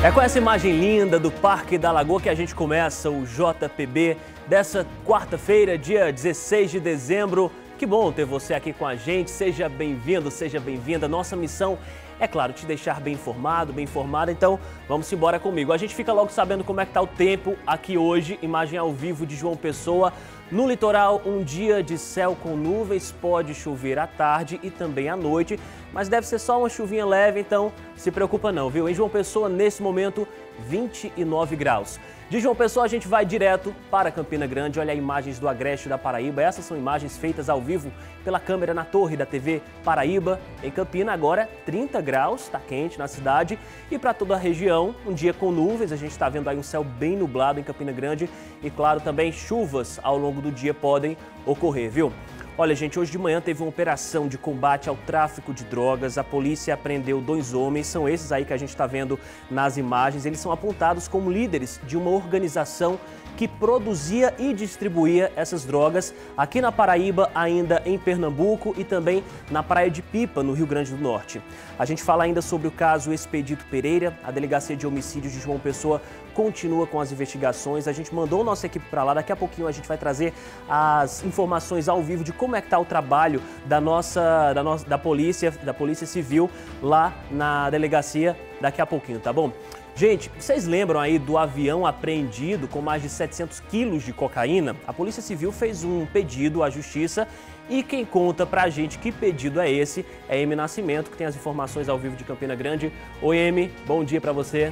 É com essa imagem linda do Parque da Lagoa que a gente começa o JPB dessa quarta-feira, dia 16 de dezembro. Que bom ter você aqui com a gente. Seja bem-vindo, seja bem-vinda. Nossa missão é, claro, te deixar bem informado, bem informada. Então, vamos embora comigo. A gente fica logo sabendo como é que tá o tempo aqui hoje. Imagem ao vivo de João Pessoa. No litoral, um dia de céu com nuvens, pode chover à tarde e também à noite, mas deve ser só uma chuvinha leve, então se preocupa não, viu? Em João Pessoa, nesse momento, 29 graus. De João Pessoa, a gente vai direto para Campina Grande. Olha imagens do Agreste da Paraíba. Essas são imagens feitas ao vivo pela câmera na torre da TV Paraíba. Em Campina, agora 30 graus, está quente na cidade. E para toda a região, um dia com nuvens. A gente está vendo aí um céu bem nublado em Campina Grande. E claro, também chuvas ao longo do dia podem ocorrer, viu? Olha, gente, hoje de manhã teve uma operação de combate ao tráfico de drogas. A polícia apreendeu 2 homens, são esses aí que a gente está vendo nas imagens. Eles são apontados como líderes de uma organização que produzia e distribuía essas drogas aqui na Paraíba, ainda em Pernambuco e também na Praia de Pipa, no Rio Grande do Norte. A gente fala ainda sobre o caso Expedito Pereira. A Delegacia de Homicídios de João Pessoa continua com as investigações. A gente mandou nossa equipe para lá. Daqui a pouquinho a gente vai trazer as informações ao vivo de como é que está o trabalho da Polícia Civil lá na delegacia daqui a pouquinho, tá bom? Gente, vocês lembram aí do avião apreendido com mais de 700 quilos de cocaína? A Polícia Civil fez um pedido à Justiça e quem conta pra gente que pedido é esse é Emi Nascimento, que tem as informações ao vivo de Campina Grande. Oi, Emi, bom dia pra você.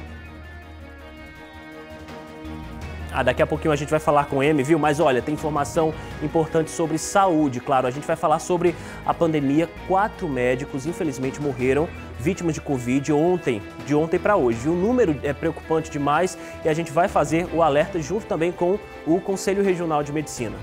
Daqui a pouquinho a gente vai falar com o Emi, viu? Mas olha, tem informação importante sobre saúde, claro. A gente vai falar sobre a pandemia. 4 médicos, infelizmente, morreram vítimas de Covid de ontem para hoje. O número é preocupante demais e a gente vai fazer o alerta junto também com o Conselho Regional de Medicina.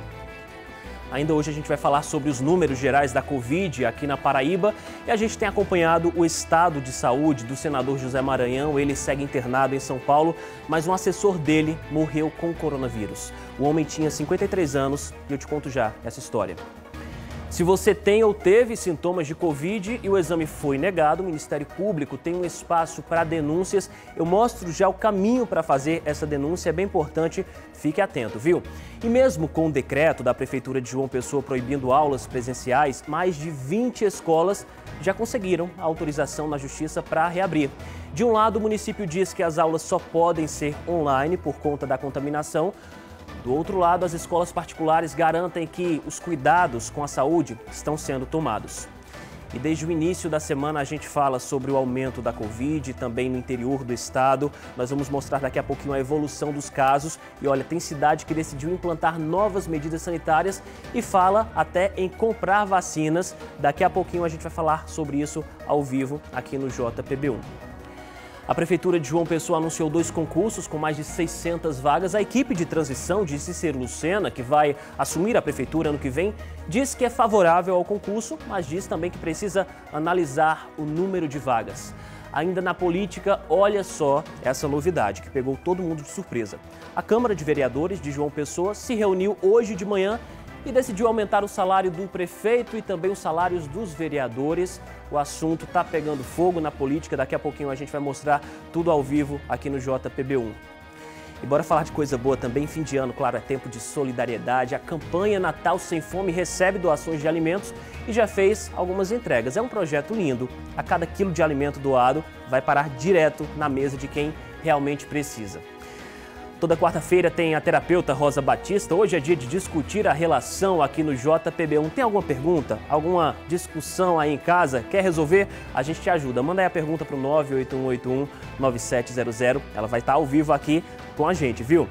Ainda hoje a gente vai falar sobre os números gerais da Covid aqui na Paraíba e a gente tem acompanhado o estado de saúde do senador José Maranhão. Ele segue internado em São Paulo, mas um assessor dele morreu com coronavírus. O homem tinha 53 anos e eu te conto já essa história. Se você tem ou teve sintomas de Covid e o exame foi negado, o Ministério Público tem um espaço para denúncias. Eu mostro já o caminho para fazer essa denúncia, é bem importante, fique atento, viu? E mesmo com o decreto da Prefeitura de João Pessoa proibindo aulas presenciais, mais de 20 escolas já conseguiram a autorização na Justiça para reabrir. De um lado, o município diz que as aulas só podem ser online por conta da contaminação. Do outro lado, as escolas particulares garantem que os cuidados com a saúde estão sendo tomados. E desde o início da semana a gente fala sobre o aumento da Covid, também no interior do estado. Nós vamos mostrar daqui a pouquinho a evolução dos casos. E olha, tem cidade que decidiu implantar novas medidas sanitárias e fala até em comprar vacinas. Daqui a pouquinho a gente vai falar sobre isso ao vivo aqui no JPB1. A Prefeitura de João Pessoa anunciou 2 concursos com mais de 600 vagas. A equipe de transição de Cícero Lucena, que vai assumir a Prefeitura ano que vem, diz que é favorável ao concurso, mas diz também que precisa analisar o número de vagas. Ainda na política, olha só essa novidade que pegou todo mundo de surpresa. A Câmara de Vereadores de João Pessoa se reuniu hoje de manhã e decidiu aumentar o salário do prefeito e também os salários dos vereadores. O assunto está pegando fogo na política. Daqui a pouquinho a gente vai mostrar tudo ao vivo aqui no JPB1. E bora falar de coisa boa também. Fim de ano, claro, é tempo de solidariedade. A campanha Natal Sem Fome recebe doações de alimentos e já fez algumas entregas. É um projeto lindo. A cada quilo de alimento doado vai parar direto na mesa de quem realmente precisa. Toda quarta-feira tem a terapeuta Rosa Batista. Hoje é dia de discutir a relação aqui no JPB1. Tem alguma pergunta? Alguma discussão aí em casa? Quer resolver? A gente te ajuda. Manda aí a pergunta para o 981819700. Ela vai estar ao vivo aqui com a gente, viu?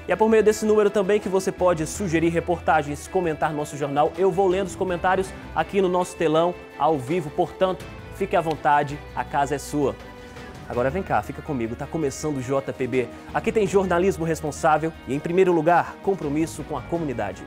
E é por meio desse número também que você pode sugerir reportagens, comentar nosso jornal. Eu vou lendo os comentários aqui no nosso telão, ao vivo. Portanto, fique à vontade, a casa é sua. Agora vem cá, fica comigo, tá começando o JPB. Aqui tem jornalismo responsável e, em primeiro lugar, compromisso com a comunidade.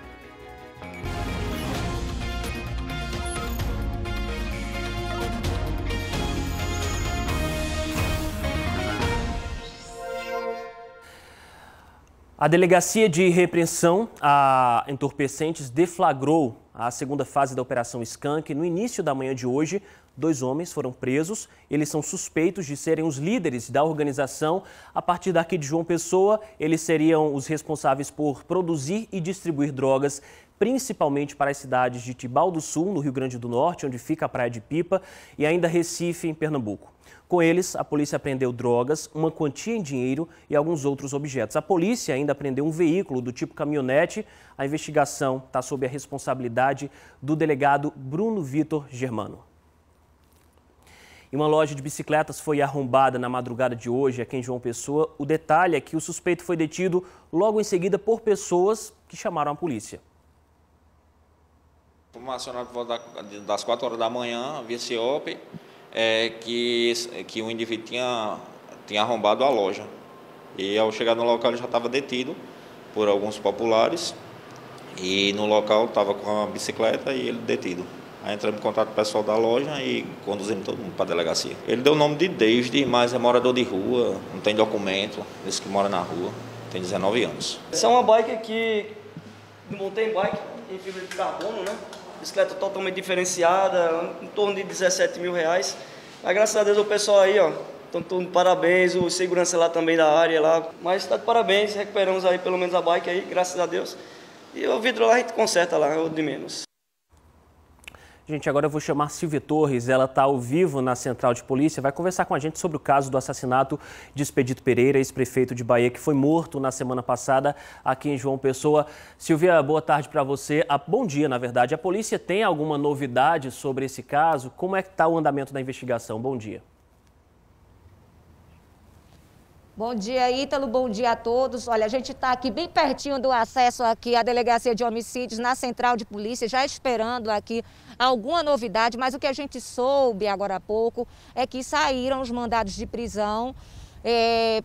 A Delegacia de Repreensão a Entorpecentes deflagrou a segunda fase da Operação Skunk no início da manhã de hoje, 2 homens foram presos. Eles são suspeitos de serem os líderes da organização. A partir daqui de João Pessoa, eles seriam os responsáveis por produzir e distribuir drogas, principalmente para as cidades de Tibau do Sul, no Rio Grande do Norte, onde fica a Praia de Pipa, e ainda Recife, em Pernambuco. Com eles, a polícia apreendeu drogas, uma quantia em dinheiro e alguns outros objetos. A polícia ainda apreendeu um veículo do tipo caminhonete. A investigação está sob a responsabilidade do delegado Bruno Vitor Germano. E uma loja de bicicletas foi arrombada na madrugada de hoje aqui em João Pessoa. O detalhe é que o suspeito foi detido logo em seguida por pessoas que chamaram a polícia. Fomos acionados por volta das 4 horas da manhã, via CIOP, que o indivíduo tinha arrombado a loja. E ao chegar no local ele já estava detido por alguns populares. E no local estava com a bicicleta e ele detido. Aí entramos em contato com o pessoal da loja e conduzimos todo mundo para a delegacia. Ele deu o nome de David, mas é morador de rua, não tem documento, disse que mora na rua, tem 19 anos. Essa é uma bike aqui, mountain bike, em fibra de carbono, né? Bicicleta totalmente diferenciada, em torno de 17 mil reais. Mas graças a Deus o pessoal aí, ó, estão todos parabéns, o segurança lá também da área lá. Mas está de parabéns, recuperamos aí pelo menos a bike aí, graças a Deus. E o vidro lá a gente conserta lá, é o de menos. Gente, agora eu vou chamar Silvia Torres, ela está ao vivo na Central de Polícia, vai conversar com a gente sobre o caso do assassinato de Expedito Pereira, ex-prefeito de Bahia, que foi morto na semana passada aqui em João Pessoa. Silvia, boa tarde para você. Bom dia, na verdade. A polícia tem alguma novidade sobre esse caso? Como é que está o andamento da investigação? Bom dia. Bom dia, Ítalo. Bom dia a todos. Olha, a gente está aqui bem pertinho do acesso aqui à Delegacia de Homicídios na Central de Polícia, já esperando aqui alguma novidade, mas o que a gente soube agora há pouco é que saíram os mandados de prisão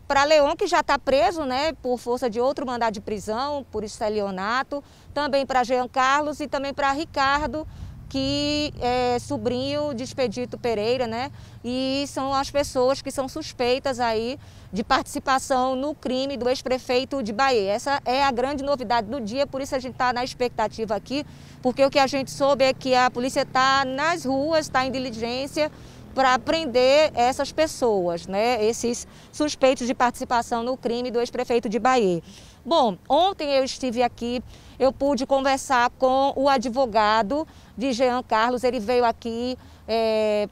para Leon, que já está preso, né, por força de outro mandado de prisão, por estelionato, também para Jean Carlos e também para Ricardo, que é sobrinho de Expedito Pereira, né? E são as pessoas que são suspeitas aí de participação no crime do ex-prefeito de Bahia. Essa é a grande novidade do dia, por isso a gente está na expectativa aqui, porque o que a gente soube é que a polícia está nas ruas, está em diligência para prender essas pessoas, né? Esses suspeitos de participação no crime do ex-prefeito de Bahia. Bom, ontem eu estive aqui, eu pude conversar com o advogado de Jean Carlos, ele veio aqui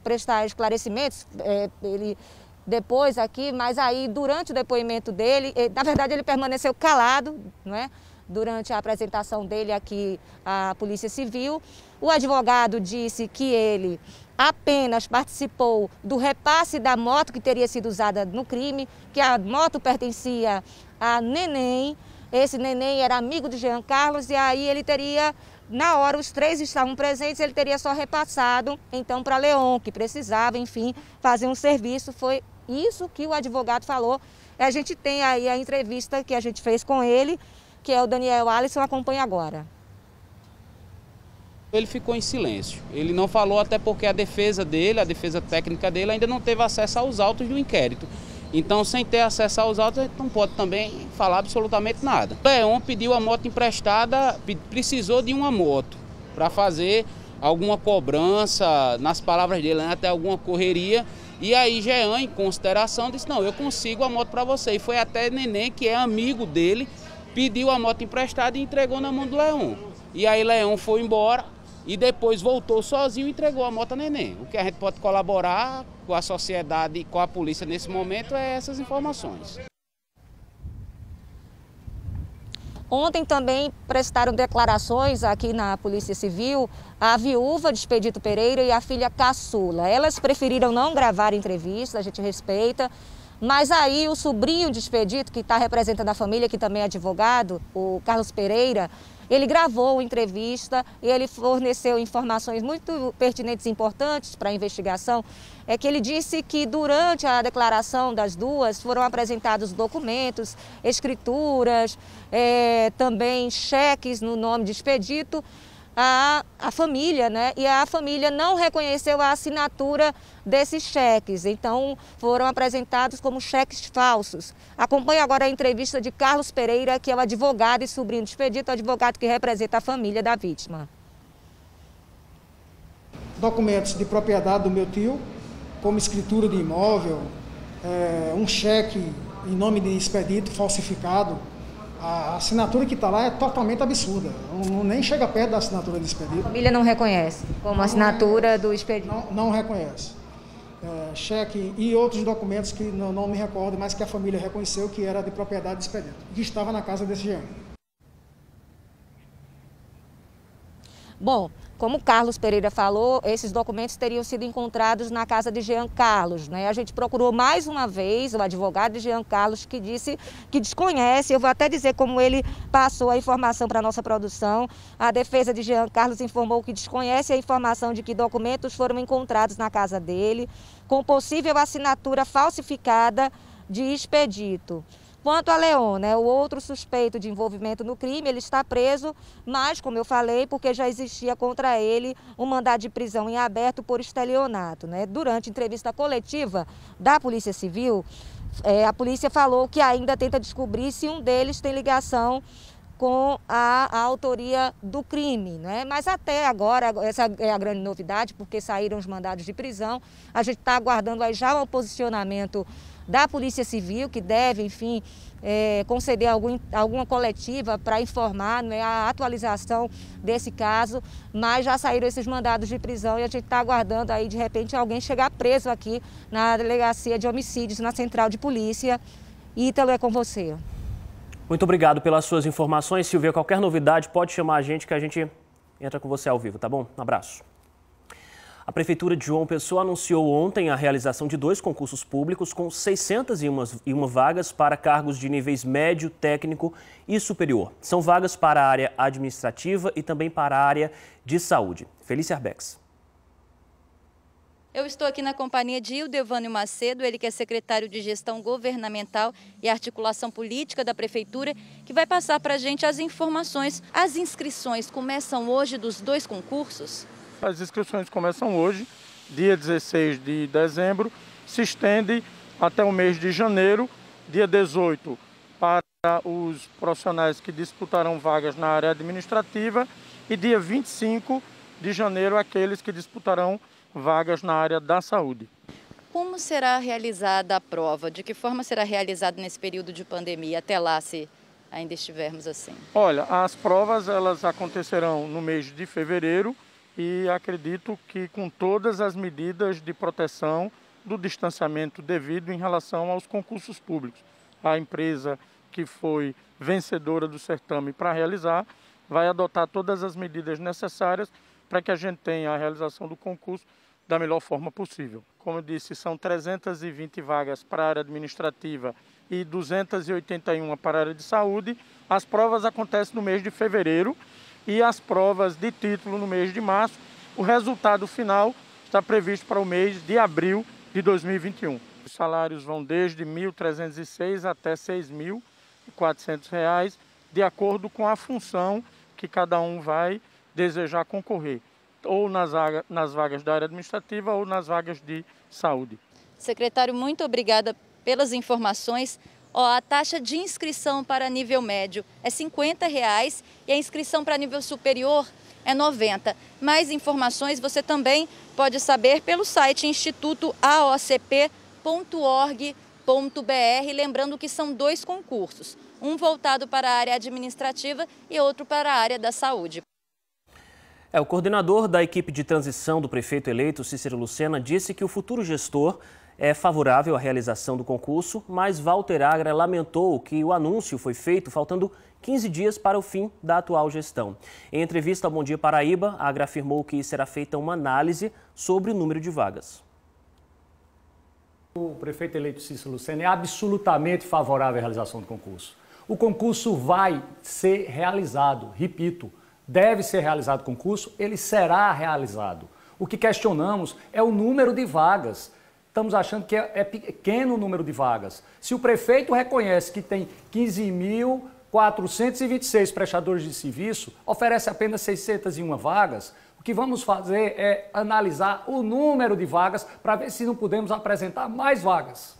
prestar esclarecimentos, ele depois aqui, mas aí durante o depoimento dele, na verdade ele permaneceu calado, não é? Durante a apresentação dele aqui à Polícia Civil. O advogado disse que ele apenas participou do repasse da moto que teria sido usada no crime, que a moto pertencia a Neném. Esse Neném era amigo de Jean Carlos e aí ele teria, na hora os 3 estavam presentes, ele teria só repassado então para Leon, que precisava, enfim, fazer um serviço. Foi isso que o advogado falou. A gente tem aí a entrevista que a gente fez com ele, que é o Daniel Alisson, acompanha agora. Ele ficou em silêncio, ele não falou até porque a defesa dele, a defesa técnica dele ainda não teve acesso aos autos do inquérito. Então, sem ter acesso aos autos, a gente não pode também falar absolutamente nada. Leon pediu a moto emprestada, precisou de uma moto para fazer alguma cobrança, nas palavras dele, até alguma correria. E aí Jean, em consideração, disse, não, eu consigo a moto para você. E foi até Neném, que é amigo dele, pediu a moto emprestada e entregou na mão do Leon. E aí Leon foi embora e depois voltou sozinho e entregou a moto a Neném. O que a gente pode colaborar com a sociedade e com a polícia nesse momento é essas informações. Ontem também prestaram declarações aqui na Polícia Civil a viúva de Expedito Pereira e a filha caçula. Elas preferiram não gravar entrevista, a gente respeita, mas aí o sobrinho de Expedito, que está representando a família, que também é advogado, o Carlos Pereira, ele gravou uma entrevista e ele forneceu informações muito pertinentes e importantes para a investigação. É que ele disse que durante a declaração das duas foram apresentados documentos, escrituras, também cheques no nome de Expedito, a família, né? E a família não reconheceu a assinatura desses cheques, então foram apresentados como cheques falsos. Acompanhe agora a entrevista de Carlos Pereira, que é o advogado e sobrinho de Expedito, o advogado que representa a família da vítima. documentos de propriedade do meu tio, como escritura de imóvel, um cheque em nome de expedito falsificado. A assinatura que está lá é totalmente absurda, nem chega perto da assinatura de expedito. A família não reconhece como assinatura do expedito? Não reconhece. Cheque e outros documentos que não me recordo, mas que a família reconheceu que era de propriedade de expedito, que estava na casa desse Jean. Bom, como o Carlos Pereira falou, esses documentos teriam sido encontrados na casa de Jean Carlos, né? A gente procurou mais uma vez o advogado de Jean Carlos, que disse que desconhece. Eu vou até dizer como ele passou a informação para a nossa produção. A defesa de Jean Carlos informou que desconhece a informação de que documentos foram encontrados na casa dele, com possível assinatura falsificada de expedito. Quanto a Leon, né, o outro suspeito de envolvimento no crime, ele está preso, mas, como eu falei, porque já existia contra ele um mandado de prisão em aberto por estelionato, né? Durante entrevista coletiva da Polícia Civil, a polícia falou que ainda tenta descobrir se um deles tem ligação com a autoria do crime, né? Mas até agora, essa é a grande novidade, porque saíram os mandados de prisão. A gente está aguardando aí já um posicionamento da Polícia Civil, que deve, enfim, conceder alguma coletiva para informar, né, a atualização desse caso, mas já saíram esses mandados de prisão e a gente está aguardando aí, de repente, alguém chegar preso aqui na Delegacia de Homicídios, na Central de Polícia. Ítalo, é com você. Muito obrigado pelas suas informações, Silvia. Qualquer novidade, pode chamar a gente que a gente entra com você ao vivo, tá bom? Um abraço. A Prefeitura de João Pessoa anunciou ontem a realização de 2 concursos públicos com 601 vagas para cargos de níveis médio, técnico e superior. São vagas para a área administrativa e também para a área de saúde. Felícia Arbex. Eu estou aqui na companhia de Ildevânio Macedo, ele que é secretário de Gestão Governamental e Articulação Política da Prefeitura, que vai passar para a gente as informações. As inscrições começam hoje dos 2 concursos? As inscrições começam hoje, dia 16 de dezembro, se estende até o mês de janeiro, dia 18 para os profissionais que disputarão vagas na área administrativa e dia 25 de janeiro aqueles que disputarão vagas na área da saúde. Como será realizada a prova? De que forma será realizada nesse período de pandemia, até lá, se ainda estivermos assim? Olha, as provas elas acontecerão no mês de fevereiro e acredito que com todas as medidas de proteção do distanciamento devido em relação aos concursos públicos. A empresa que foi vencedora do certame para realizar vai adotar todas as medidas necessárias para que a gente tenha a realização do concurso da melhor forma possível. Como eu disse, são 320 vagas para a área administrativa e 281 para a área de saúde. As provas acontecem no mês de fevereiro e as provas de título no mês de março. O resultado final está previsto para o mês de abril de 2021. Os salários vão desde R$ 1.306 até R$ 6.400, de acordo com a função que cada um vai desejar concorrer, ou nas vagas da área administrativa ou nas vagas de saúde. Secretário, muito obrigada pelas informações. A taxa de inscrição para nível médio é R$ 50 e a inscrição para nível superior é R$ 90. Mais informações você também pode saber pelo site institutoaocp.org.br, lembrando que são 2 concursos, um voltado para a área administrativa e outro para a área da saúde. O coordenador da equipe de transição do prefeito eleito, Cícero Lucena, disse que o futuro gestor é favorável à realização do concurso, mas Walter Agra lamentou que o anúncio foi feito faltando 15 dias para o fim da atual gestão. Em entrevista ao Bom Dia Paraíba, Agra afirmou que será feita uma análise sobre o número de vagas. O prefeito eleito Cícero Lucena é absolutamente favorável à realização do concurso. O concurso vai ser realizado, repito, deve ser realizado o concurso, ele será realizado. O que questionamos é o número de vagas. Estamos achando que é pequeno o número de vagas. Se o prefeito reconhece que tem 15.426 prestadores de serviço, oferece apenas 601 vagas, o que vamos fazer é analisar o número de vagas para ver se não podemos apresentar mais vagas.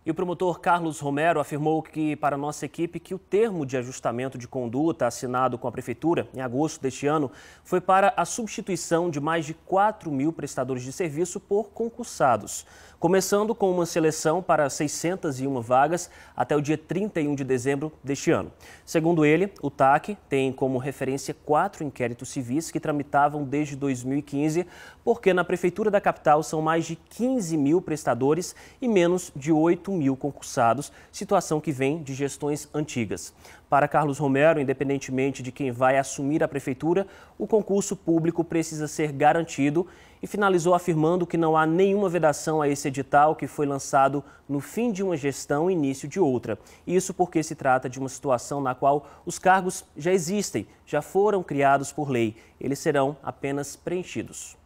E E o promotor Carlos Romero afirmou que, para a nossa equipe, que o termo de ajustamento de conduta assinado com a Prefeitura em agosto deste ano foi para a substituição de mais de 4.000 prestadores de serviço por concursados, começando com uma seleção para 601 vagas até o dia 31 de dezembro deste ano. Segundo ele, o TAC tem como referência 4 inquéritos civis que tramitavam desde 2015, porque na Prefeitura da capital são mais de 15.000 prestadores e menos de 8.000 concursados, situação que vem de gestões antigas. Para Carlos Romero, independentemente de quem vai assumir a Prefeitura, o concurso público precisa ser garantido e finalizou afirmando que não há nenhuma vedação a esse edital que foi lançado no fim de uma gestão e início de outra. Isso porque se trata de uma situação na qual os cargos já existem, já foram criados por lei. Eles serão apenas preenchidos.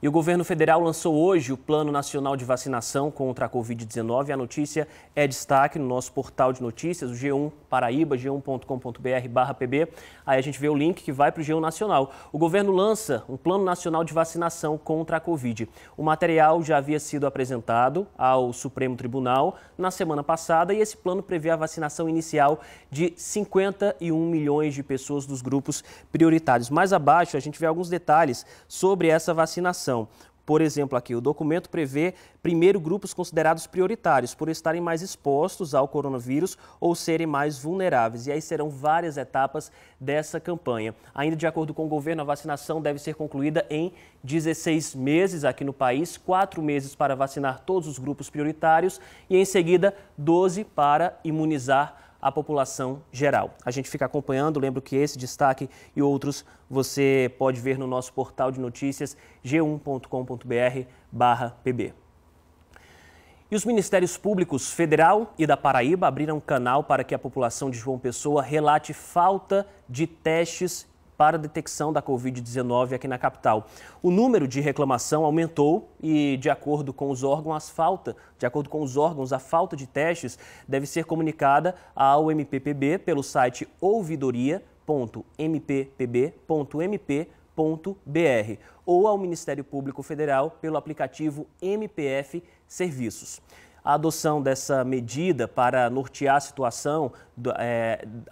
E o governo federal lançou hoje o Plano Nacional de Vacinação contra a Covid-19. A notícia é destaque no nosso portal de notícias, o G1 Paraíba, g1.com.br/pb. Aí a gente vê o link que vai para o G1 Nacional. O governo lança um Plano Nacional de Vacinação contra a Covid. O material já havia sido apresentado ao Supremo Tribunal na semana passada e esse plano prevê a vacinação inicial de 51 milhões de pessoas dos grupos prioritários. Mais abaixo a gente vê alguns detalhes sobre essa vacinação. Por exemplo, aqui o documento prevê primeiro grupos considerados prioritários por estarem mais expostos ao coronavírus ou serem mais vulneráveis. E aí serão várias etapas dessa campanha. Ainda de acordo com o governo, a vacinação deve ser concluída em 16 meses aqui no país, 4 meses para vacinar todos os grupos prioritários e em seguida 12 para imunizar a população geral. A gente fica acompanhando, lembro que esse destaque e outros você pode ver no nosso portal de notícias g1.com.br/pb. E os Ministérios Públicos Federal e da Paraíba abriram um canal para que a população de João Pessoa relate falta de testes para a detecção da Covid-19 aqui na capital. O número de reclamação aumentou e, de acordo com os órgãos, a falta de testes deve ser comunicada ao MPPB pelo site ouvidoria.mppb.mp.br ou ao Ministério Público Federal pelo aplicativo MPF Serviços. A adoção dessa medida para nortear a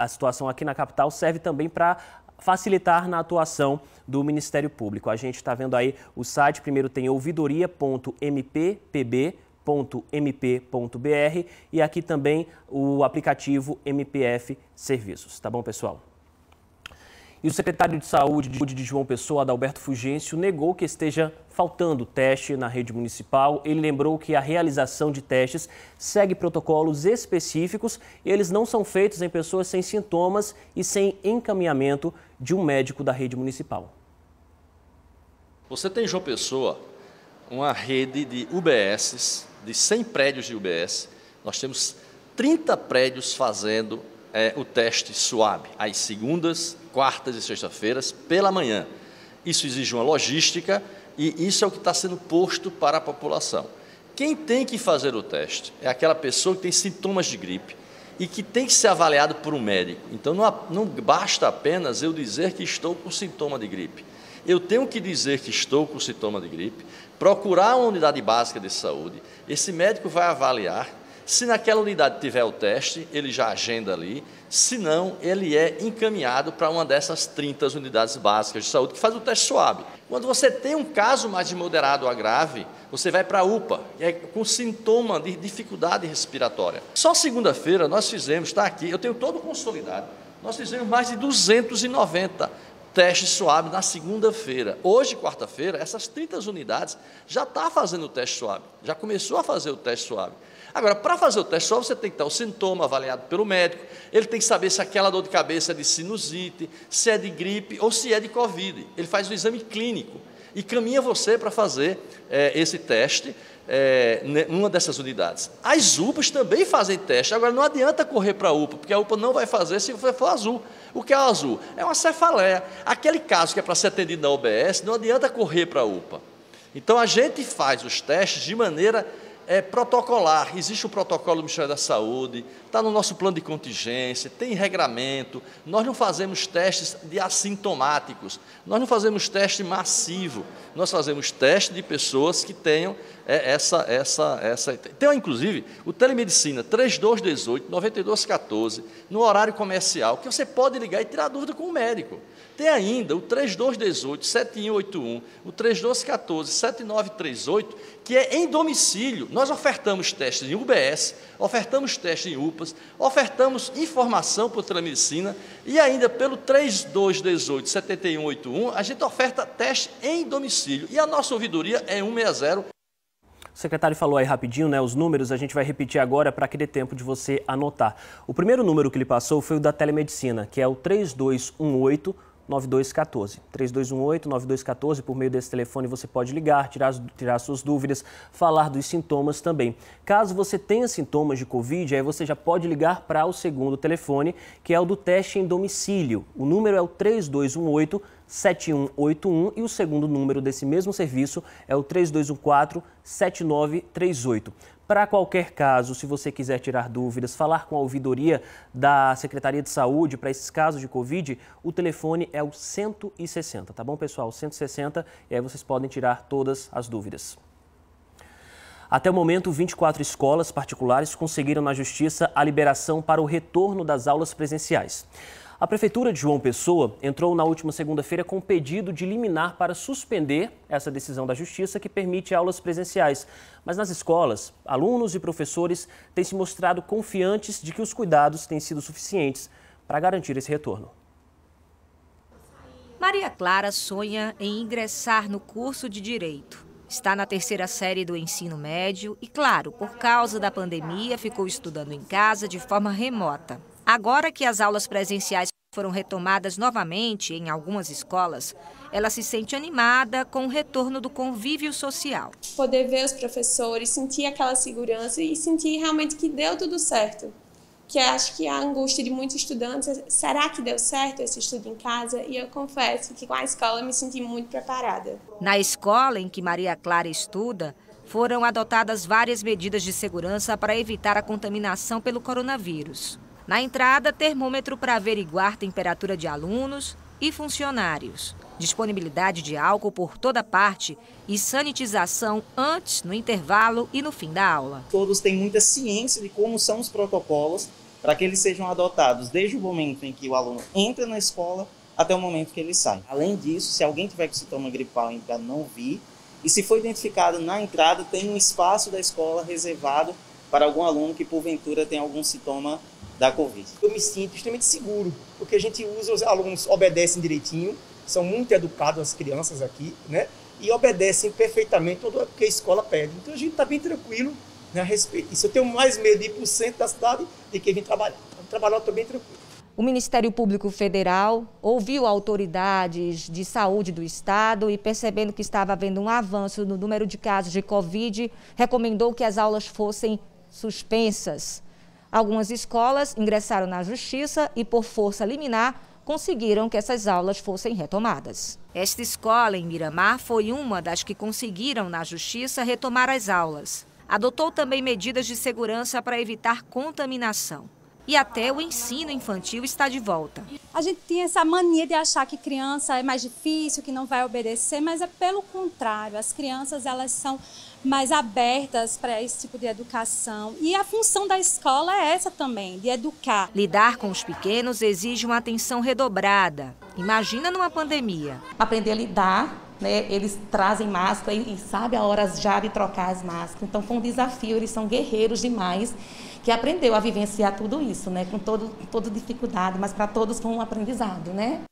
situação aqui na capital serve também para facilitar na atuação do Ministério Público. A gente está vendo aí o site, primeiro tem ouvidoria.mppb.mp.br e aqui também o aplicativo MPF Serviços. Tá bom, pessoal? E o secretário de Saúde de João Pessoa, Adalberto Fulgêncio, negou que esteja faltando teste na rede municipal. Ele lembrou que a realização de testes segue protocolos específicos e eles não são feitos em pessoas sem sintomas e sem encaminhamento de um médico da rede municipal. Você tem em João Pessoa uma rede de UBSs, de 100 prédios de UBS. Nós temos 30 prédios fazendo o teste SWAB, às segundas, quartas e sextas-feiras, pela manhã. Isso exige uma logística e isso é o que está sendo posto para a população. Quem tem que fazer o teste é aquela pessoa que tem sintomas de gripe e que tem que ser avaliado por um médico. Então, não basta apenas eu dizer que estou com sintoma de gripe. Eu tenho que dizer que estou com sintoma de gripe, procurar uma unidade básica de saúde, esse médico vai avaliar. Se naquela unidade tiver o teste, ele já agenda ali, se não, ele é encaminhado para uma dessas 30 unidades básicas de saúde que faz o teste SWAB. Quando você tem um caso mais de moderado a grave, você vai para a UPA, com sintoma de dificuldade respiratória. Só segunda-feira nós fizemos, está aqui, eu tenho todo consolidado, nós fizemos mais de 290 testes SWAB na segunda-feira. Hoje, quarta-feira, essas 30 unidades já estão fazendo o teste SWAB, já começou a fazer o teste SWAB. Agora, para fazer o teste SWAB, você tem que ter o sintoma avaliado pelo médico, ele tem que saber se aquela dor de cabeça é de sinusite, se é de gripe ou se é de Covid. Ele faz um exame clínico e caminha você para fazer esse teste numa dessas unidades. As UPAs também fazem teste. Agora, não adianta correr para a UPA, porque a UPA não vai fazer se você for azul. O que é o azul? É uma cefaleia. Aquele caso que é para ser atendido na UBS, não adianta correr para a UPA. Então, a gente faz os testes de maneira protocolar. Existe o protocolo do Ministério da Saúde, está no nosso plano de contingência, tem regramento. Nós não fazemos testes de assintomáticos, nós não fazemos teste massivo, nós fazemos teste de pessoas que tenham Tem, inclusive, o Telemedicina 3218-9214, no horário comercial, que você pode ligar e tirar dúvida com o médico. Tem ainda o 3218-7181, o 3214-7938, que é em domicílio. Nós ofertamos testes em UBS, ofertamos testes em UPAs, ofertamos informação por telemedicina e ainda pelo 3218-7181, a gente oferta teste em domicílio. E a nossa ouvidoria é 160. O secretário falou aí rapidinho, né, os números, a gente vai repetir agora para que dê tempo de você anotar. O primeiro número que ele passou foi o da telemedicina, que é o 3218-9214. 3218-9214, por meio desse telefone você pode ligar, tirar suas dúvidas, falar dos sintomas também. Caso você tenha sintomas de Covid, aí você já pode ligar para o segundo telefone, que é o do teste em domicílio. O número é o 3218-7181 e o segundo número desse mesmo serviço é o 3214-7938. Para qualquer caso, se você quiser tirar dúvidas, falar com a ouvidoria da Secretaria de Saúde para esses casos de Covid, o telefone é o 160, tá bom, pessoal? 160, e aí vocês podem tirar todas as dúvidas. Até o momento, 24 escolas particulares conseguiram na Justiça a liberação para o retorno das aulas presenciais. A Prefeitura de João Pessoa entrou na última segunda-feira com um pedido de liminar para suspender essa decisão da Justiça que permite aulas presenciais. Mas nas escolas, alunos e professores têm se mostrado confiantes de que os cuidados têm sido suficientes para garantir esse retorno. Maria Clara sonha em ingressar no curso de Direito. Está na terceira série do ensino médio e, claro, por causa da pandemia, ficou estudando em casa de forma remota. Agora que as aulas presenciais foram retomadas novamente em algumas escolas, ela se sente animada com o retorno do convívio social. Poder ver os professores, sentir aquela segurança e sentir realmente que deu tudo certo. Que acho que a angústia de muitos estudantes é, será que deu certo esse estudo em casa? E eu confesso que com a escola eu me senti muito preparada. Na escola em que Maria Clara estuda, foram adotadas várias medidas de segurança para evitar a contaminação pelo coronavírus. Na entrada, termômetro para averiguar temperatura de alunos e funcionários. Disponibilidade de álcool por toda parte e sanitização antes, no intervalo e no fim da aula. Todos têm muita ciência de como são os protocolos para que eles sejam adotados desde o momento em que o aluno entra na escola até o momento que ele sai. Além disso, se alguém tiver com sintoma gripal ainda não vir, e se for identificado na entrada, tem um espaço da escola reservado para algum aluno que porventura tem algum sintoma da Covid. Eu me sinto extremamente seguro, porque a gente usa, os alunos obedecem direitinho, são muito educados as crianças aqui, né? E obedecem perfeitamente tudo o que a escola pede. Então a gente está bem tranquilo, né, a respeito disso. Eu tenho mais medo de ir para o centro da cidade do que vir trabalhar. Trabalhar eu estou bem tranquilo. O Ministério Público Federal ouviu autoridades de saúde do estado e, percebendo que estava havendo um avanço no número de casos de Covid, recomendou que as aulas fossem suspensas. Algumas escolas ingressaram na Justiça e, por força liminar, conseguiram que essas aulas fossem retomadas. Esta escola, em Miramar, foi uma das que conseguiram, na Justiça, retomar as aulas. Adotou também medidas de segurança para evitar contaminação. E até o ensino infantil está de volta. A gente tem essa mania de achar que criança é mais difícil, que não vai obedecer, mas é pelo contrário. As crianças, elas são mais abertas para esse tipo de educação. E a função da escola é essa também, de educar. Lidar com os pequenos exige uma atenção redobrada. Imagina numa pandemia. Aprender a lidar, né? Eles trazem máscara e sabem a hora já de trocar as máscaras. Então foi um desafio, eles são guerreiros demais, que aprendeu a vivenciar tudo isso, né? Com toda dificuldade, mas para todos foi um aprendizado, né?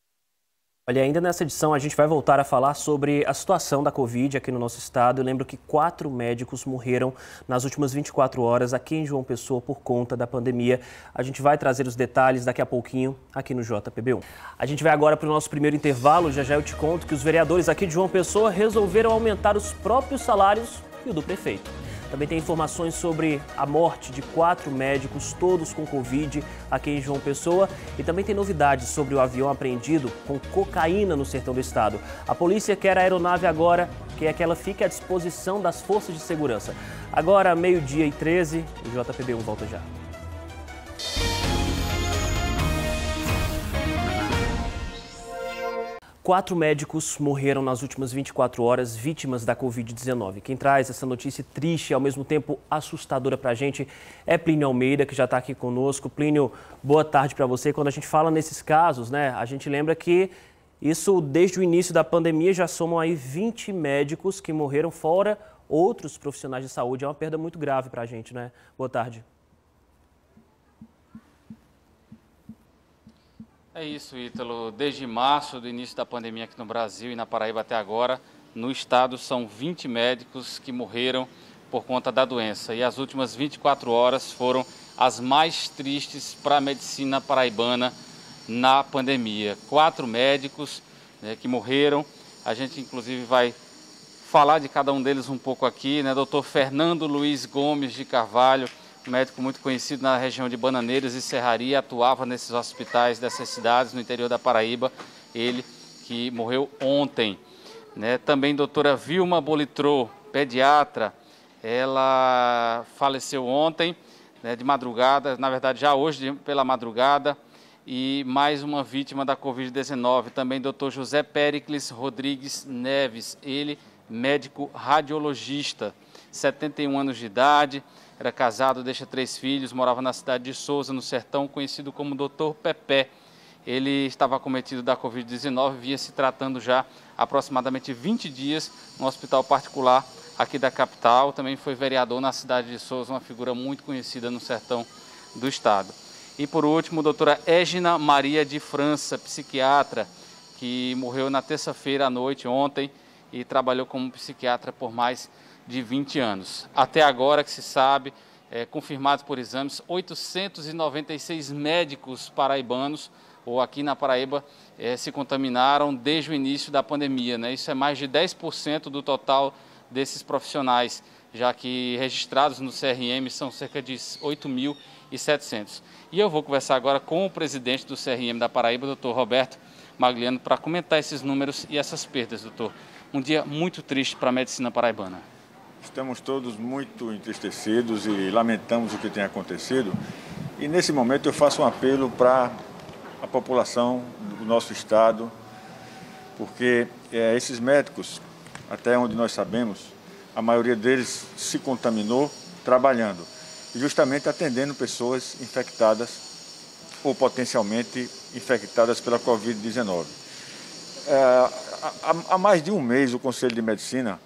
Olha, ainda nessa edição a gente vai voltar a falar sobre a situação da Covid aqui no nosso estado. Eu lembro que 4 médicos morreram nas últimas 24 horas aqui em João Pessoa por conta da pandemia. A gente vai trazer os detalhes daqui a pouquinho aqui no JPB1. A gente vai agora para o nosso primeiro intervalo. Já eu te conto que os vereadores aqui de João Pessoa resolveram aumentar os próprios salários e o do prefeito. Também tem informações sobre a morte de 4 médicos, todos com Covid, aqui em João Pessoa. E também tem novidades sobre o avião apreendido com cocaína no sertão do estado. A polícia quer a aeronave agora quer que ela fique à disposição das forças de segurança. Agora, 12h13, o JPB1 volta já. Quatro médicos morreram nas últimas 24 horas, vítimas da Covid-19. Quem traz essa notícia triste e ao mesmo tempo assustadora para a gente é Plínio Almeida, que já está aqui conosco. Plínio, boa tarde para você. Quando a gente fala nesses casos, né, a gente lembra que isso, desde o início da pandemia, já somam aí 20 médicos que morreram, fora outros profissionais de saúde. É uma perda muito grave para a gente, né? Boa tarde. É isso, Ítalo. Desde março, do início da pandemia aqui no Brasil e na Paraíba até agora, no estado são 20 médicos que morreram por conta da doença. E as últimas 24 horas foram as mais tristes para a medicina paraibana na pandemia. 4 médicos, né, que morreram. A gente, inclusive, vai falar de cada um deles um pouco aqui, né? Dr. Fernando Luiz Gomes de Carvalho, médico muito conhecido na região de Bananeiras e Serraria, atuava nesses hospitais dessas cidades no interior da Paraíba, ele que morreu ontem, né? Também doutora Vilma Bolitrô, pediatra, ela faleceu ontem, né, de madrugada, na verdade já hoje pela madrugada, e mais uma vítima da Covid-19, também doutor José Péricles Rodrigues Neves, ele médico radiologista, 71 anos de idade, era casado, deixa 3 filhos, morava na cidade de Souza, no sertão, conhecido como Dr. Pepé. Ele estava acometido da Covid-19, vinha se tratando já há aproximadamente 20 dias no hospital particular aqui da capital. Também foi vereador na cidade de Souza, uma figura muito conhecida no sertão do estado. E por último, doutora Égina Maria de França, psiquiatra, que morreu na terça-feira à noite, ontem, e trabalhou como psiquiatra por mais de 20 anos. Até agora que se sabe, confirmados por exames, 896 médicos paraibanos, ou aqui na Paraíba, se contaminaram desde o início da pandemia, né? Isso é mais de 10% do total desses profissionais, já que registrados no CRM são cerca de 8.700. E eu vou conversar agora com o presidente do CRM da Paraíba, doutor Roberto Magliano, para comentar esses números e essas perdas, doutor. Um dia muito triste para a medicina paraibana. Estamos todos muito entristecidos e lamentamos o que tem acontecido. E nesse momento eu faço um apelo para a população do nosso estado, porque esses médicos, até onde nós sabemos, a maioria deles se contaminou trabalhando, justamente atendendo pessoas infectadas ou potencialmente infectadas pela Covid-19. Há mais de um mês o Conselho de Medicina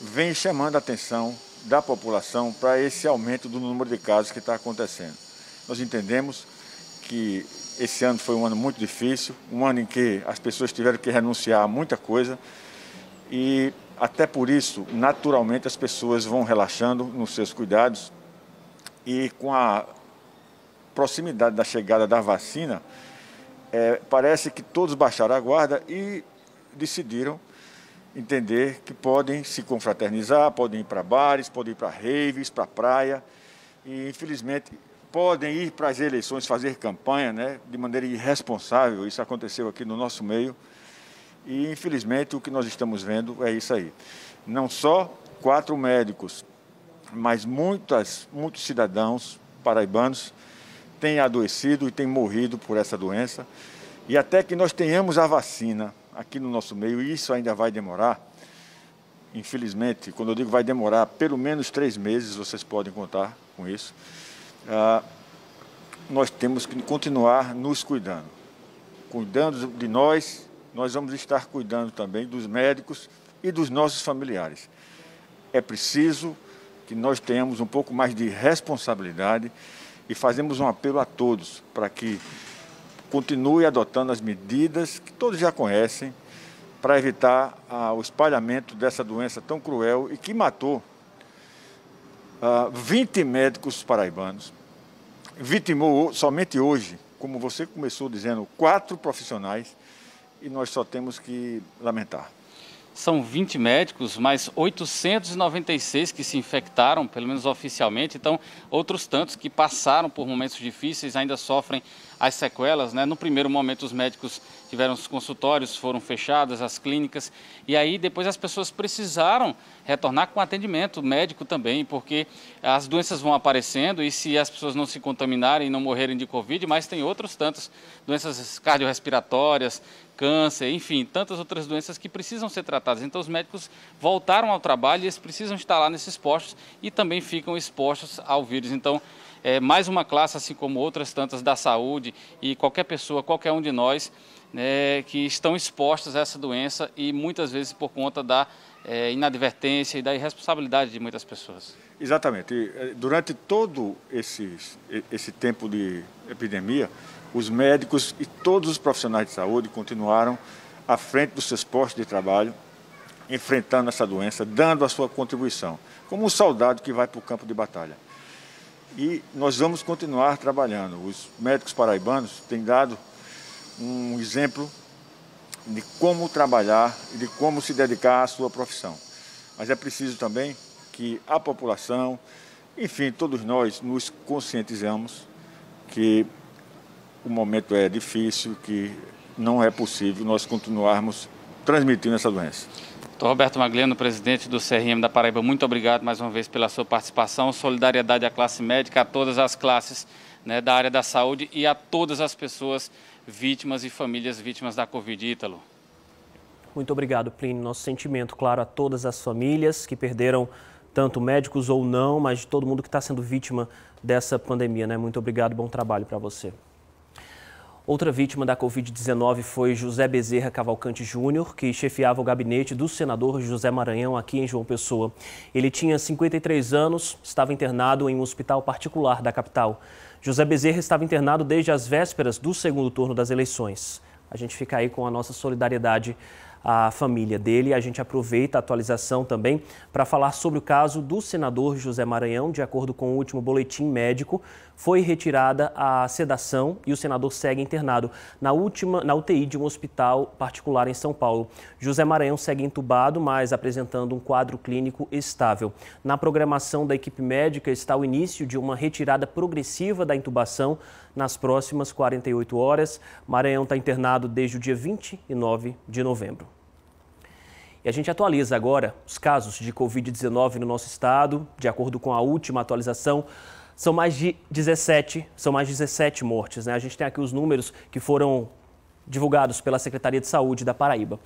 vem chamando a atenção da população para esse aumento do número de casos que está acontecendo. Nós entendemos que esse ano foi um ano muito difícil, um ano em que as pessoas tiveram que renunciar a muita coisa e até por isso, naturalmente, as pessoas vão relaxando nos seus cuidados e com a proximidade da chegada da vacina, parece que todos baixaram a guarda e decidiram entender que podem se confraternizar, podem ir para bares, podem ir para raves, para praia e, infelizmente, podem ir para as eleições fazer campanha, né, de maneira irresponsável. Isso aconteceu aqui no nosso meio e, infelizmente, o que nós estamos vendo é isso aí. Não só 4 médicos, mas muitos cidadãos paraibanos têm adoecido e têm morrido por essa doença. E até que nós tenhamos a vacina aqui no nosso meio, e isso ainda vai demorar, infelizmente, quando eu digo vai demorar, pelo menos 3 meses, vocês podem contar com isso, nós temos que continuar nos cuidando. Cuidando de nós vamos estar cuidando também dos médicos e dos nossos familiares. É preciso que nós tenhamos um pouco mais de responsabilidade e fazemos um apelo a todos para que continue adotando as medidas que todos já conhecem para evitar o espalhamento dessa doença tão cruel e que matou 20 médicos paraibanos. Vitimou somente hoje, como você começou dizendo, 4 profissionais e nós só temos que lamentar. São 20 médicos, mais 896 que se infectaram, pelo menos oficialmente. Então, outros tantos que passaram por momentos difíceis ainda sofrem as sequelas, né? No primeiro momento os médicos tiveram os consultórios, foram fechados, as clínicas, e aí depois as pessoas precisaram retornar com atendimento médico também, porque as doenças vão aparecendo e se as pessoas não se contaminarem e não morrerem de Covid, mas tem outros tantos, doenças cardiorrespiratórias, câncer, enfim, tantas outras doenças que precisam ser tratadas. Então os médicos voltaram ao trabalho e eles precisam estar lá nesses postos e também ficam expostos ao vírus. Então, mais uma classe, assim como outras tantas da saúde e qualquer pessoa, qualquer um de nós, né, que estão expostos a essa doença e muitas vezes por conta da inadvertência e da irresponsabilidade de muitas pessoas. Exatamente. Durante todo esse tempo de epidemia, os médicos e todos os profissionais de saúde continuaram à frente dos seus postos de trabalho, enfrentando essa doença, dando a sua contribuição, como um soldado que vai para o campo de batalha. E nós vamos continuar trabalhando. Os médicos paraibanos têm dado um exemplo de como trabalhar e de como se dedicar à sua profissão. Mas é preciso também que a população, enfim, todos nós nos conscientizamos que o momento é difícil, que não é possível nós continuarmos transmitindo essa doença. Dr. Roberto Magliano, presidente do CRM da Paraíba, muito obrigado mais uma vez pela sua participação. Solidariedade à classe médica, a todas as classes, né, da área da saúde e a todas as pessoas vítimas e famílias vítimas da Covid. Ítalo. Muito obrigado, Plínio. Nosso sentimento, claro, a todas as famílias que perderam, tanto médicos ou não, mas de todo mundo que está sendo vítima dessa pandemia, né? Muito obrigado, bom trabalho para você. Outra vítima da Covid-19 foi José Bezerra Cavalcante Júnior, que chefiava o gabinete do senador José Maranhão aqui em João Pessoa. Ele tinha 53 anos, estava internado em um hospital particular da capital. José Bezerra estava internado desde as vésperas do segundo turno das eleições. A gente fica aí com a nossa solidariedade à família dele. A gente aproveita a atualização também para falar sobre o caso do senador José Maranhão. De acordo com o último boletim médico, foi retirada a sedação e o senador segue internado na UTI de um hospital particular em São Paulo. José Maranhão segue entubado, mas apresentando um quadro clínico estável. Na programação da equipe médica está o início de uma retirada progressiva da intubação nas próximas 48 horas. Maranhão está internado desde o dia 29 de novembro. E a gente atualiza agora os casos de Covid-19 no nosso estado. De acordo com a última atualização, são mais 17 mortes, né? A gente tem aqui os números que foram divulgados pela Secretaria de Saúde da Paraíba.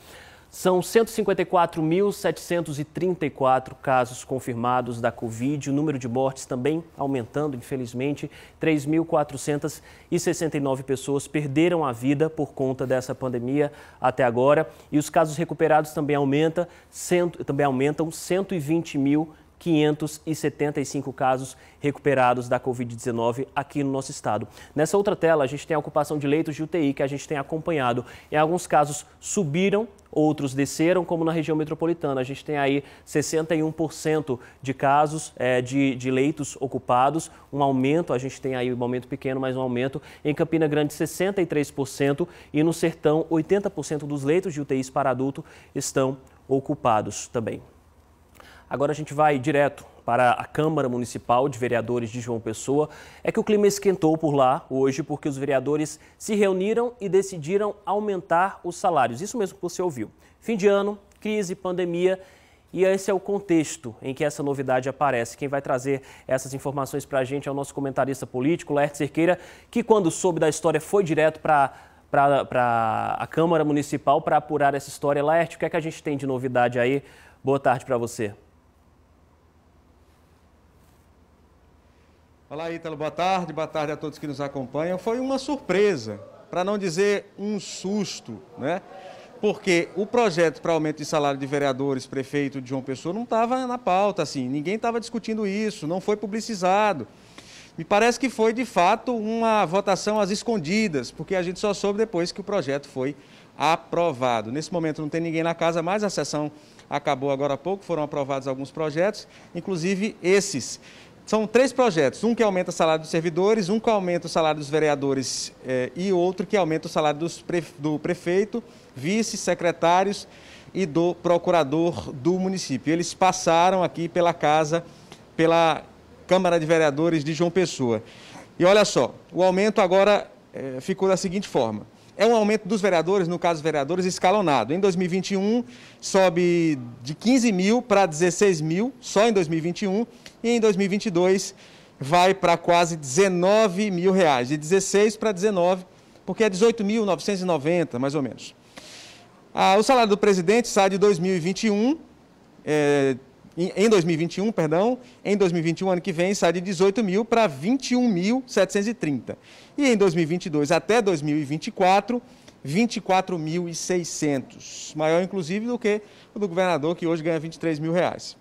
São 154.734 casos confirmados da Covid. O número de mortes também aumentando, infelizmente. 3.469 pessoas perderam a vida por conta dessa pandemia até agora. E os casos recuperados também aumentam 120.575 casos recuperados da Covid-19 aqui no nosso estado. Nessa outra tela, a gente tem a ocupação de leitos de UTI que a gente tem acompanhado. Em alguns casos subiram, outros desceram, como na região metropolitana. A gente tem aí 61% de casos de leitos ocupados, um aumento, a gente tem aí um aumento pequeno, mas um aumento. Em Campina Grande, 63% e no Sertão, 80% dos leitos de UTIs para adulto estão ocupados também. Agora a gente vai direto para a Câmara Municipal de Vereadores de João Pessoa. É que o clima esquentou por lá hoje porque os vereadores se reuniram e decidiram aumentar os salários. Isso mesmo que você ouviu. Fim de ano, crise, pandemia, e esse é o contexto em que essa novidade aparece. Quem vai trazer essas informações para a gente é o nosso comentarista político, Laerte Cerqueira, que quando soube da história foi direto para a Câmara Municipal para apurar essa história. Laerte, o que é que a gente tem de novidade aí? Boa tarde para você. Olá, Ítalo, boa tarde a todos que nos acompanham. Foi uma surpresa, para não dizer um susto, né? Porque o projeto para aumento de salário de vereadores, prefeito de João Pessoa, não estava na pauta, assim, ninguém estava discutindo isso, não foi publicizado. Me parece que foi, de fato, uma votação às escondidas, porque a gente só soube depois que o projeto foi aprovado. Nesse momento não tem ninguém na casa, mas a sessão acabou agora há pouco, foram aprovados alguns projetos, inclusive esses. São 3 projetos, um que aumenta o salário dos servidores, um que aumenta o salário dos vereadores e outro que aumenta o salário do prefeito, vice-secretários e do procurador do município. Eles passaram aqui pela Câmara de Vereadores de João Pessoa. E olha só, o aumento agora ficou da seguinte forma. É um aumento dos vereadores, no caso dos vereadores, escalonado. Em 2021, sobe de 15 mil para 16 mil, só em 2021, e em 2022 vai para quase 19 mil reais, de 16 para 19, porque é 18.990, mais ou menos. O salário do presidente sai de 2021, em 2021, ano que vem, sai de 18 mil para 21.730. E em 2022 até 2024, 24.600. Maior, inclusive, do que o do governador, que hoje ganha 23 mil reais.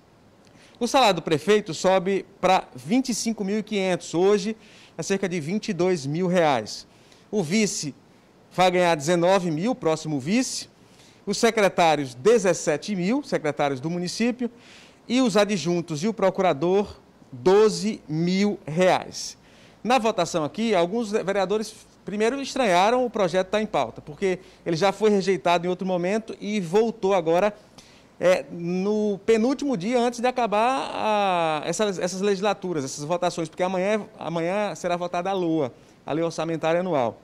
O salário do prefeito sobe para 25.500, hoje é cerca de 22 mil reais. O vice vai ganhar 19 mil, próximo vice. Os secretários, 17 mil, secretários do município. E os adjuntos e o procurador, 12 mil reais. Na votação aqui, alguns vereadores primeiro estranharam o projeto estar em pauta, porque ele já foi rejeitado em outro momento e voltou agora no penúltimo dia antes de acabar essas legislaturas, essas votações, porque amanhã será votada a LOA, a Lei Orçamentária Anual.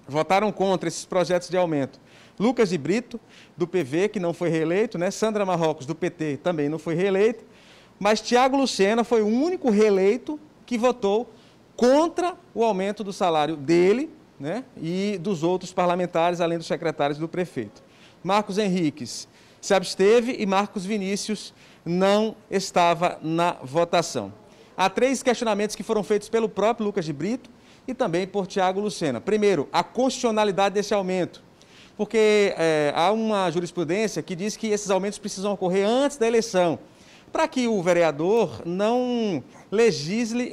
Votaram contra esses projetos de aumento Lucas de Brito, do PV, que não foi reeleito, né? Sandra Marrocos, do PT, também não foi reeleita, mas Tiago Lucena foi o único reeleito que votou contra o aumento do salário dele, né? E dos outros parlamentares, além dos secretários do prefeito. Marcos Henriques se absteve e Marcos Vinícius não estava na votação. Há 3 questionamentos que foram feitos pelo próprio Lucas de Brito e também por Tiago Lucena. Primeiro, a constitucionalidade desse aumento, porque há uma jurisprudência que diz que esses aumentos precisam ocorrer antes da eleição, para que o vereador não legisle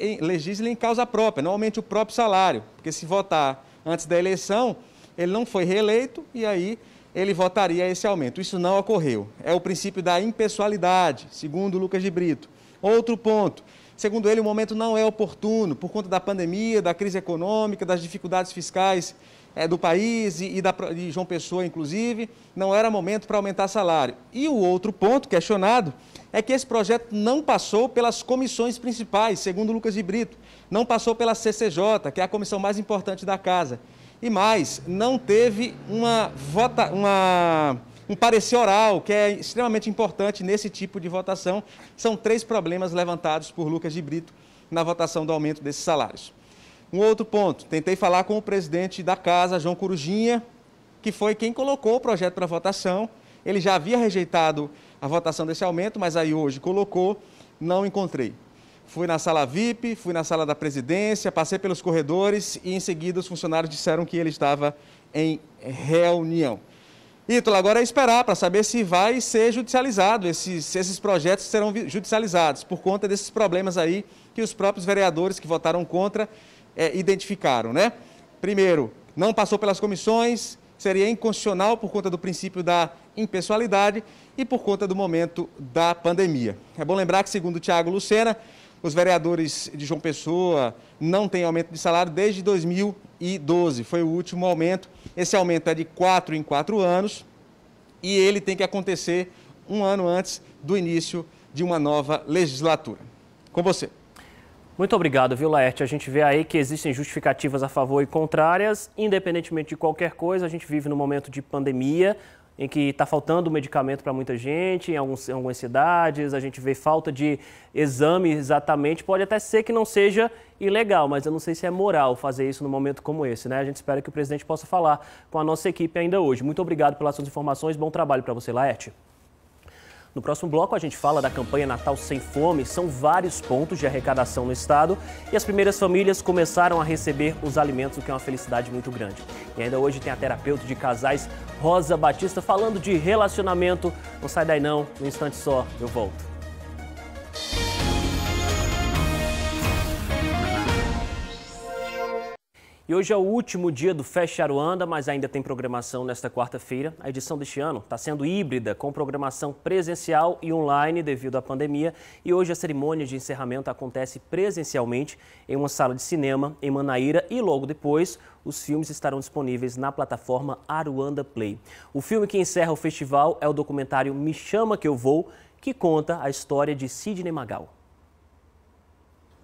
em causa própria, não aumente o próprio salário, porque se votar antes da eleição, ele não foi reeleito e aí ele votaria esse aumento. Isso não ocorreu. É o princípio da impessoalidade, segundo Lucas de Brito. Outro ponto, segundo ele, o momento não é oportuno, por conta da pandemia, da crise econômica, das dificuldades fiscais do país e de João Pessoa, inclusive, não era momento para aumentar salário. E o outro ponto questionado é que esse projeto não passou pelas comissões principais, segundo Lucas de Brito, não passou pela CCJ, que é a comissão mais importante da casa. E mais, não teve um parecer oral, que é extremamente importante nesse tipo de votação. São 3 problemas levantados por Lucas de Brito na votação do aumento desses salários. Um outro ponto, tentei falar com o presidente da casa, João Corujinha, que foi quem colocou o projeto para votação. Ele já havia rejeitado a votação desse aumento, mas aí hoje colocou, não encontrei. Fui na sala VIP, fui na sala da presidência, passei pelos corredores e em seguida os funcionários disseram que ele estava em reunião. Ítalo, agora é esperar para saber se vai ser judicializado, esses projetos serão judicializados por conta desses problemas aí que os próprios vereadores que votaram contra identificaram, né? Primeiro, não passou pelas comissões, seria inconstitucional por conta do princípio da impessoalidade e por conta do momento da pandemia. É bom lembrar que, segundo o Tiago Lucena, os vereadores de João Pessoa não têm aumento de salário desde 2012, foi o último aumento. Esse aumento é de 4 em 4 anos e ele tem que acontecer um ano antes do início de uma nova legislatura. Com você. Muito obrigado, viu, Laerte? A gente vê aí que existem justificativas a favor e contrárias, independentemente de qualquer coisa. A gente vive num momento de pandemia, em que está faltando medicamento para muita gente, em algumas cidades, a gente vê falta de exame exatamente. Pode até ser que não seja ilegal, mas eu não sei se é moral fazer isso num momento como esse, né? A gente espera que o presidente possa falar com a nossa equipe ainda hoje. Muito obrigado pelas suas informações, bom trabalho para você, Laerte. No próximo bloco, a gente fala da campanha Natal Sem Fome. São vários pontos de arrecadação no estado e as primeiras famílias começaram a receber os alimentos, o que é uma felicidade muito grande. E ainda hoje tem a terapeuta de casais, Rosa Batista, falando de relacionamento. Não sai daí não, num instante só eu volto. E hoje é o último dia do Fest Aruanda, mas ainda tem programação nesta quarta-feira. A edição deste ano está sendo híbrida, com programação presencial e online devido à pandemia. E hoje a cerimônia de encerramento acontece presencialmente em uma sala de cinema em Manaíra e logo depois os filmes estarão disponíveis na plataforma Aruanda Play. O filme que encerra o festival é o documentário Me Chama Que Eu Vou, que conta a história de Sidney Magal.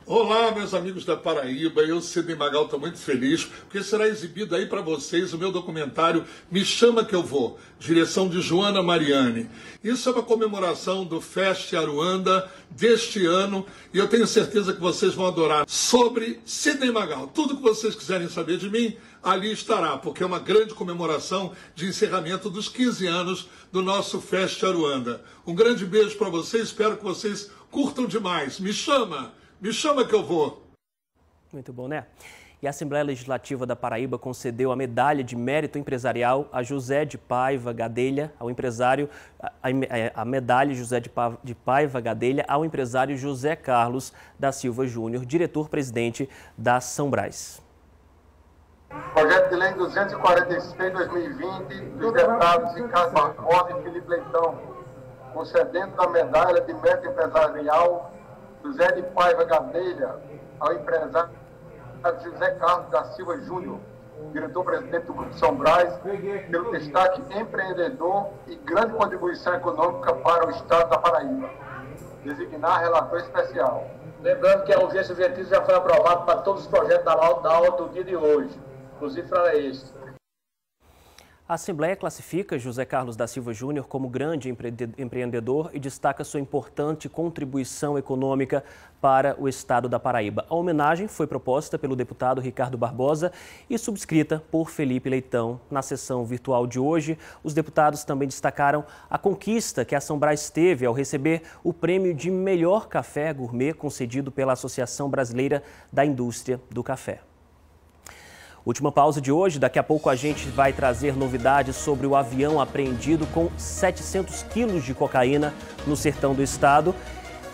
Olá, meus amigos da Paraíba, eu, Sidney Magal, estou muito feliz, porque será exibido aí para vocês o meu documentário Me Chama Que Eu Vou, direção de Joana Mariani. Isso é uma comemoração do Fest Aruanda deste ano, e eu tenho certeza que vocês vão adorar. Sobre Sidney Magal, tudo que vocês quiserem saber de mim, ali estará, porque é uma grande comemoração de encerramento dos 15 anos do nosso Fest Aruanda. Um grande beijo para vocês, espero que vocês curtam demais. Me chama que eu vou. Muito bom, né? E a Assembleia Legislativa da Paraíba concedeu a medalha de mérito empresarial a José de Paiva Gadelha, ao empresário, a medalha José de Paiva Gadelha ao empresário José Carlos da Silva Júnior, diretor-presidente da São Brás. Projeto de Lei 246/2020 dos deputados Ricardo Barbosa e Felipe Leitão, concedendo a medalha de mérito empresarial José de Paiva Gadelha ao empresário José Carlos da Silva Júnior, diretor-presidente do Grupo São Brás, pelo destaque empreendedor e grande contribuição econômica para o Estado da Paraíba. Designar relator especial. Lembrando que a urgência objetiva já foi aprovada para todos os projetos da aula do dia de hoje, inclusive para este. A Assembleia classifica José Carlos da Silva Júnior como grande empreendedor e destaca sua importante contribuição econômica para o Estado da Paraíba. A homenagem foi proposta pelo deputado Ricardo Barbosa e subscrita por Felipe Leitão. Na sessão virtual de hoje, os deputados também destacaram a conquista que a São Brás teve ao receber o prêmio de melhor café gourmet concedido pela Associação Brasileira da Indústria do Café. Última pausa de hoje, daqui a pouco a gente vai trazer novidades sobre o avião apreendido com 700 quilos de cocaína no sertão do estado.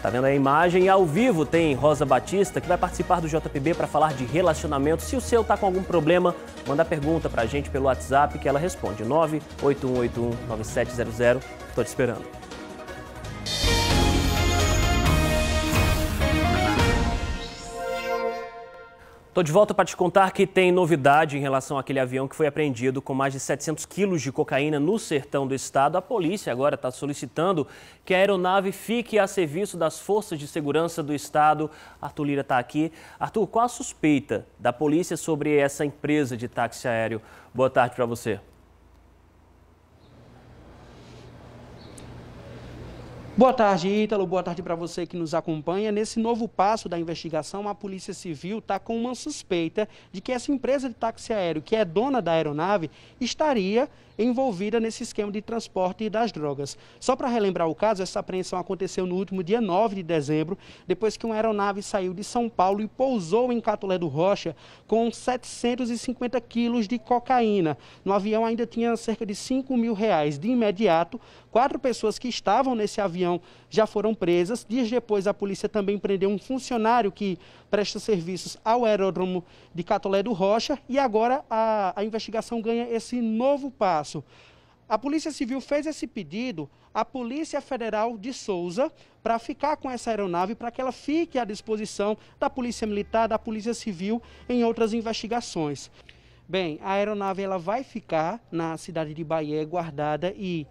Tá vendo a imagem? Ao vivo tem Rosa Batista, que vai participar do JPB para falar de relacionamento. Se o seu tá com algum problema, manda pergunta pra gente pelo WhatsApp que ela responde. 981819700. Tô te esperando. Estou de volta para te contar que tem novidade em relação àquele avião que foi apreendido com mais de 700 quilos de cocaína no sertão do estado. A polícia agora está solicitando que a aeronave fique a serviço das forças de segurança do estado. Arthur Lira está aqui. Arthur, qual a suspeita da polícia sobre essa empresa de táxi aéreo? Boa tarde para você. Boa tarde, Ítalo. Boa tarde para você que nos acompanha. Nesse novo passo da investigação, a Polícia Civil está com uma suspeita de que essa empresa de táxi aéreo, que é dona da aeronave, estaria envolvida nesse esquema de transporte das drogas. Só para relembrar o caso, essa apreensão aconteceu no último dia 9 de dezembro, depois que uma aeronave saiu de São Paulo e pousou em Catolé do Rocha com 750 quilos de cocaína. No avião ainda tinha cerca de R$5 mil. De imediato, 4 pessoas que estavam nesse avião já foram presas. Dias depois, a polícia também prendeu um funcionário que presta serviços ao aeródromo de Catolé do Rocha e agora a investigação ganha esse novo passo. A Polícia Civil fez esse pedido à Polícia Federal de Souza para ficar com essa aeronave, para que ela fique à disposição da Polícia Militar, da Polícia Civil em outras investigações. Bem, a aeronave ela vai ficar na cidade de Bahia guardada e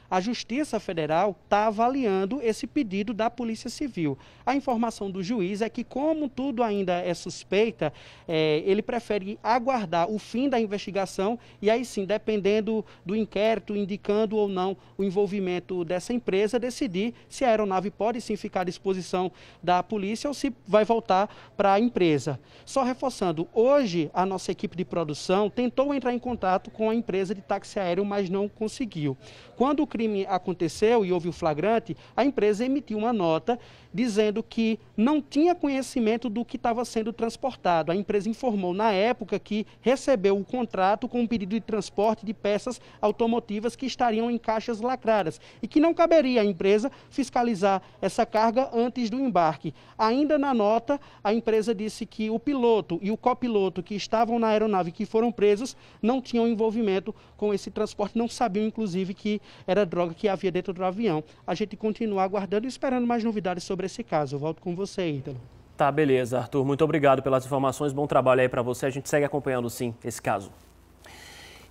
a Justiça Federal está avaliando esse pedido da Polícia Civil. A informação do juiz é que, como tudo ainda é suspeita, ele prefere aguardar o fim da investigação e aí sim, dependendo do inquérito, indicando ou não o envolvimento dessa empresa, decidir se a aeronave pode sim ficar à disposição da polícia ou se vai voltar para a empresa. Só reforçando, hoje a nossa equipe de produção tentou entrar em contato com a empresa de táxi aéreo, mas não conseguiu. Quando o crime aconteceu e houve o flagrante, a empresa emitiu uma nota dizendo que não tinha conhecimento do que estava sendo transportado. A empresa informou na época que recebeu o contrato com um pedido de transporte de peças automotivas que estariam em caixas lacradas e que não caberia à empresa fiscalizar essa carga antes do embarque. Ainda na nota, a empresa disse que o piloto e o copiloto que estavam na aeronave que foram presos não tinham envolvimento com esse transporte, não sabiam inclusive que era droga que havia dentro do avião. A gente continua aguardando e esperando mais novidades sobre esse caso. Eu volto com você, Ítalo. Tá, beleza, Arthur. Muito obrigado pelas informações. Bom trabalho aí para você. A gente segue acompanhando, sim, esse caso.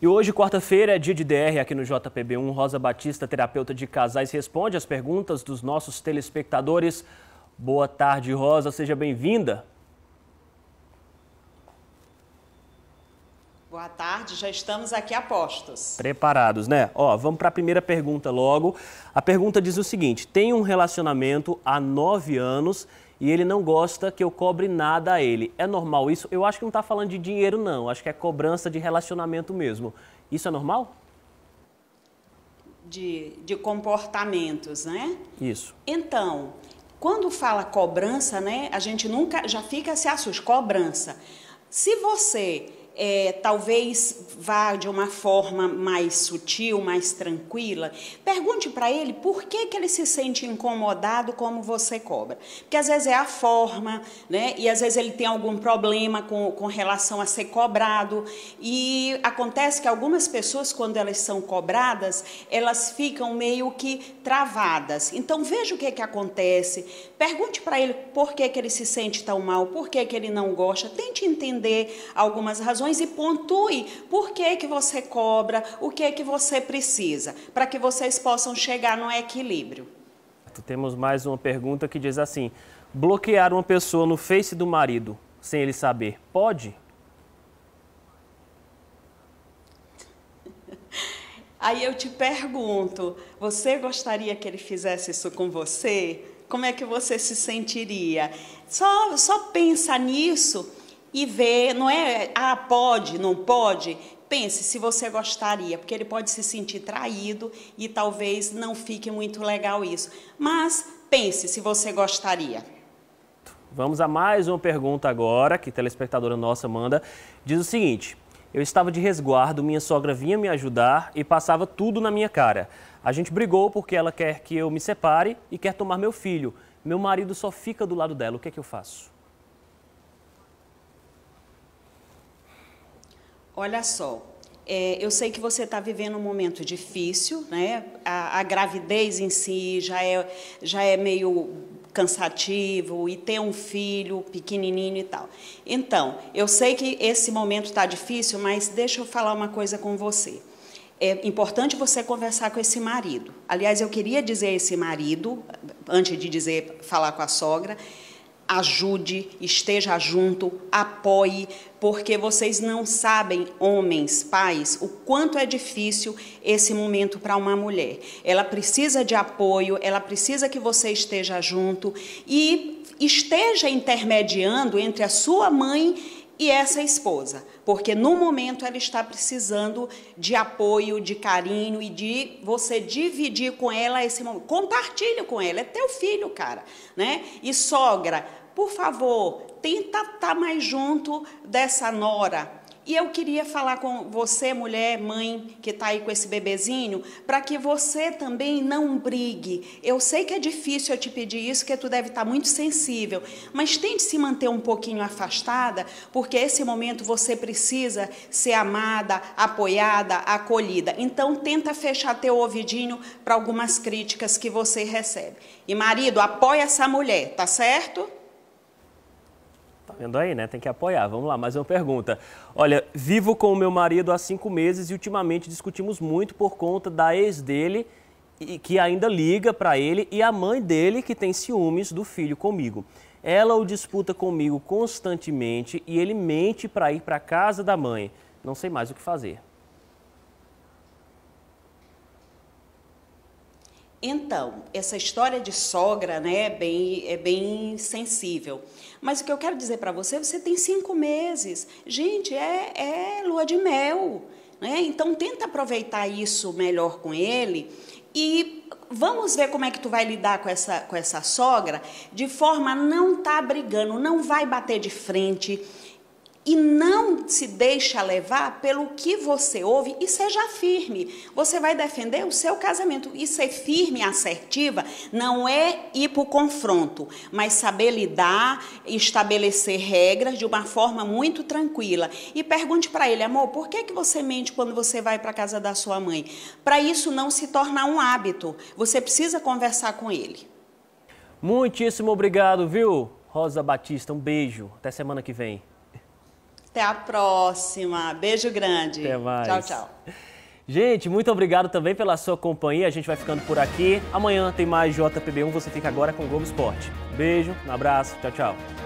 E hoje, quarta-feira, é dia de DR aqui no JPB1. Rosa Batista, terapeuta de casais, responde às perguntas dos nossos telespectadores. Boa tarde, Rosa, seja bem-vinda. Boa tarde, já estamos aqui a postos. Preparados, né? Ó, vamos para a primeira pergunta logo. A pergunta diz o seguinte: tem um relacionamento há 9 anos e ele não gosta que eu cobre nada a ele. É normal isso? Eu acho que não está falando de dinheiro, não. Acho que é cobrança de relacionamento mesmo. Isso é normal? De comportamentos, né? Isso. Então, quando fala cobrança, né, a gente nunca já fica se assusta. Cobrança. Se você talvez vá de uma forma mais sutil, mais tranquila, pergunte para ele por que ele se sente incomodado como você cobra. Porque às vezes é a forma, né? E às vezes ele tem algum problema com relação a ser cobrado. E acontece que algumas pessoas, quando elas são cobradas, elas ficam meio que travadas. Então veja o que acontece, pergunte para ele por que ele se sente tão mal, por que ele não gosta, tente entender algumas razões e pontue por que você cobra, o que você precisa, para que vocês possam chegar no equilíbrio. Temos mais uma pergunta que diz assim: bloquear uma pessoa no Face do marido sem ele saber, pode? Aí eu te pergunto, você gostaria que ele fizesse isso com você? Como é que você se sentiria? Só pensa nisso e vê, não é, pode, não pode? Pense se você gostaria, porque ele pode se sentir traído e talvez não fique muito legal isso. Mas pense se você gostaria. Vamos a mais uma pergunta agora, que a telespectadora nossa manda. Diz o seguinte: eu estava de resguardo, minha sogra vinha me ajudar e passava tudo na minha cara. A gente brigou porque ela quer que eu me separe e quer tomar meu filho. Meu marido só fica do lado dela, o que é que eu faço? Olha só, eu sei que você está vivendo um momento difícil, né? A gravidez em si já é meio cansativo e ter um filho pequenininho e tal. Então, eu sei que esse momento está difícil, mas deixa eu falar uma coisa com você. É importante você conversar com esse marido. Aliás, eu queria dizer a esse marido, antes de falar com a sogra, ajude, esteja junto, apoie, porque vocês não sabem, homens, pais, o quanto é difícil esse momento para uma mulher. Ela precisa de apoio, ela precisa que você esteja junto e esteja intermediando entre a sua mãe e essa esposa, porque no momento ela está precisando de apoio, de carinho e de você dividir com ela esse momento. Compartilhe com ela, é teu filho, cara, né? E sogra, por favor, tenta estar mais junto dessa nora. E eu queria falar com você, mulher, mãe, que está aí com esse bebezinho, para que você também não brigue. Eu sei que é difícil eu te pedir isso, porque tu deve estar muito sensível, mas tente se manter um pouquinho afastada, porque esse momento você precisa ser amada, apoiada, acolhida. Então, tenta fechar teu ouvidinho para algumas críticas que você recebe. E, marido, apoia essa mulher, tá certo? Tá vendo aí, né? Tem que apoiar. Vamos lá, mais uma pergunta. Olha, vivo com o meu marido há 5 meses e ultimamente discutimos muito por conta da ex dele, que ainda liga para ele, e a mãe dele, que tem ciúmes do filho comigo. Ela o disputa comigo constantemente e ele mente para ir para casa da mãe. Não sei mais o que fazer. Então, essa história de sogra, né, é bem sensível. Mas o que eu quero dizer para você, você tem 5 meses. Gente, é lua de mel, né? Então, tenta aproveitar isso melhor com ele e vamos ver como é que tu vai lidar com essa sogra de forma a não estar brigando, não vai bater de frente. E não se deixa levar pelo que você ouve e seja firme. Você vai defender o seu casamento. E ser firme e assertiva não é ir para o confronto, mas saber lidar e estabelecer regras de uma forma muito tranquila. E pergunte para ele, amor, por que você mente quando você vai para a casa da sua mãe? Para isso não se tornar um hábito. Você precisa conversar com ele. Muitíssimo obrigado, viu, Rosa Batista? Um beijo. Até semana que vem. Até a próxima. Beijo grande. Até mais. Tchau, tchau. Gente, muito obrigado também pela sua companhia. A gente vai ficando por aqui. Amanhã tem mais JPB1. Você fica agora com o Globo Esporte. Beijo, um abraço, tchau, tchau.